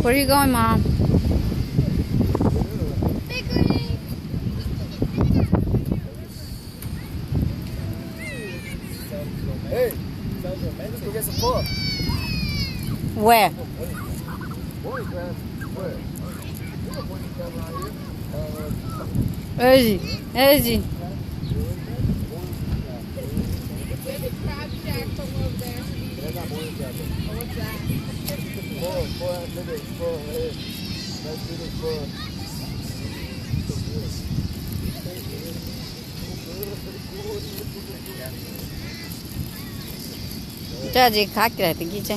Where are you going, Mom? Hey, let's go get some food. Where? Where is he? Where is he? Cha gì khác kìa thì kia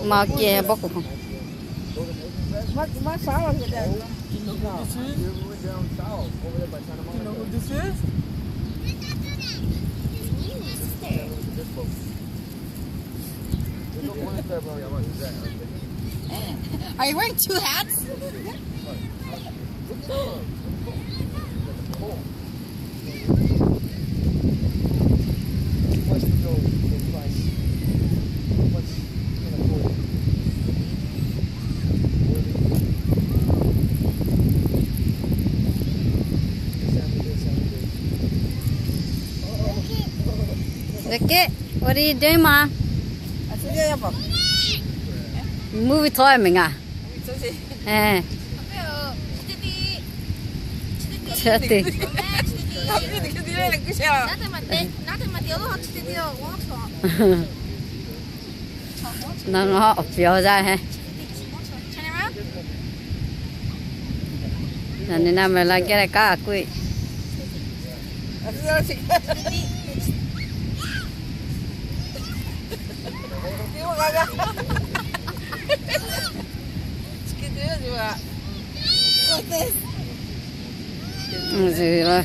mà kia bóc không Má sáu là người đẹp. Are you wearing two hats? Ricky, what are you doing, Ma? Movie toy mình à? Eh. Chati. Nó phiêu ra ha. Nên là mình lại cái cá quỷ. Gì rồi?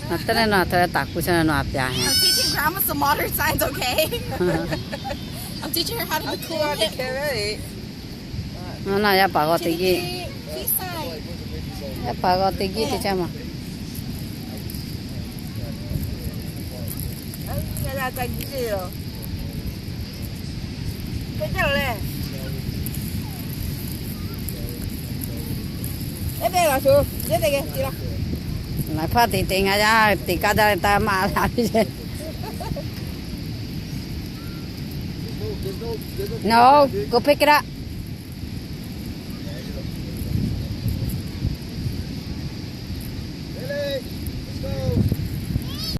Nó tên là thôi tạc của nó nó bia. I'm teaching Grandma some modern signs, okay? I'm teaching her how to be cool. Nó là ya pago tiki. Peace sign. Ya pago tiki thì chama. Là thành cái gì rồi? Cái này. Em đây là chú, đây kìa, chị đâu? Lại phát thì tiền ra thì cả đời ta mà làm gì? No, go pick it up.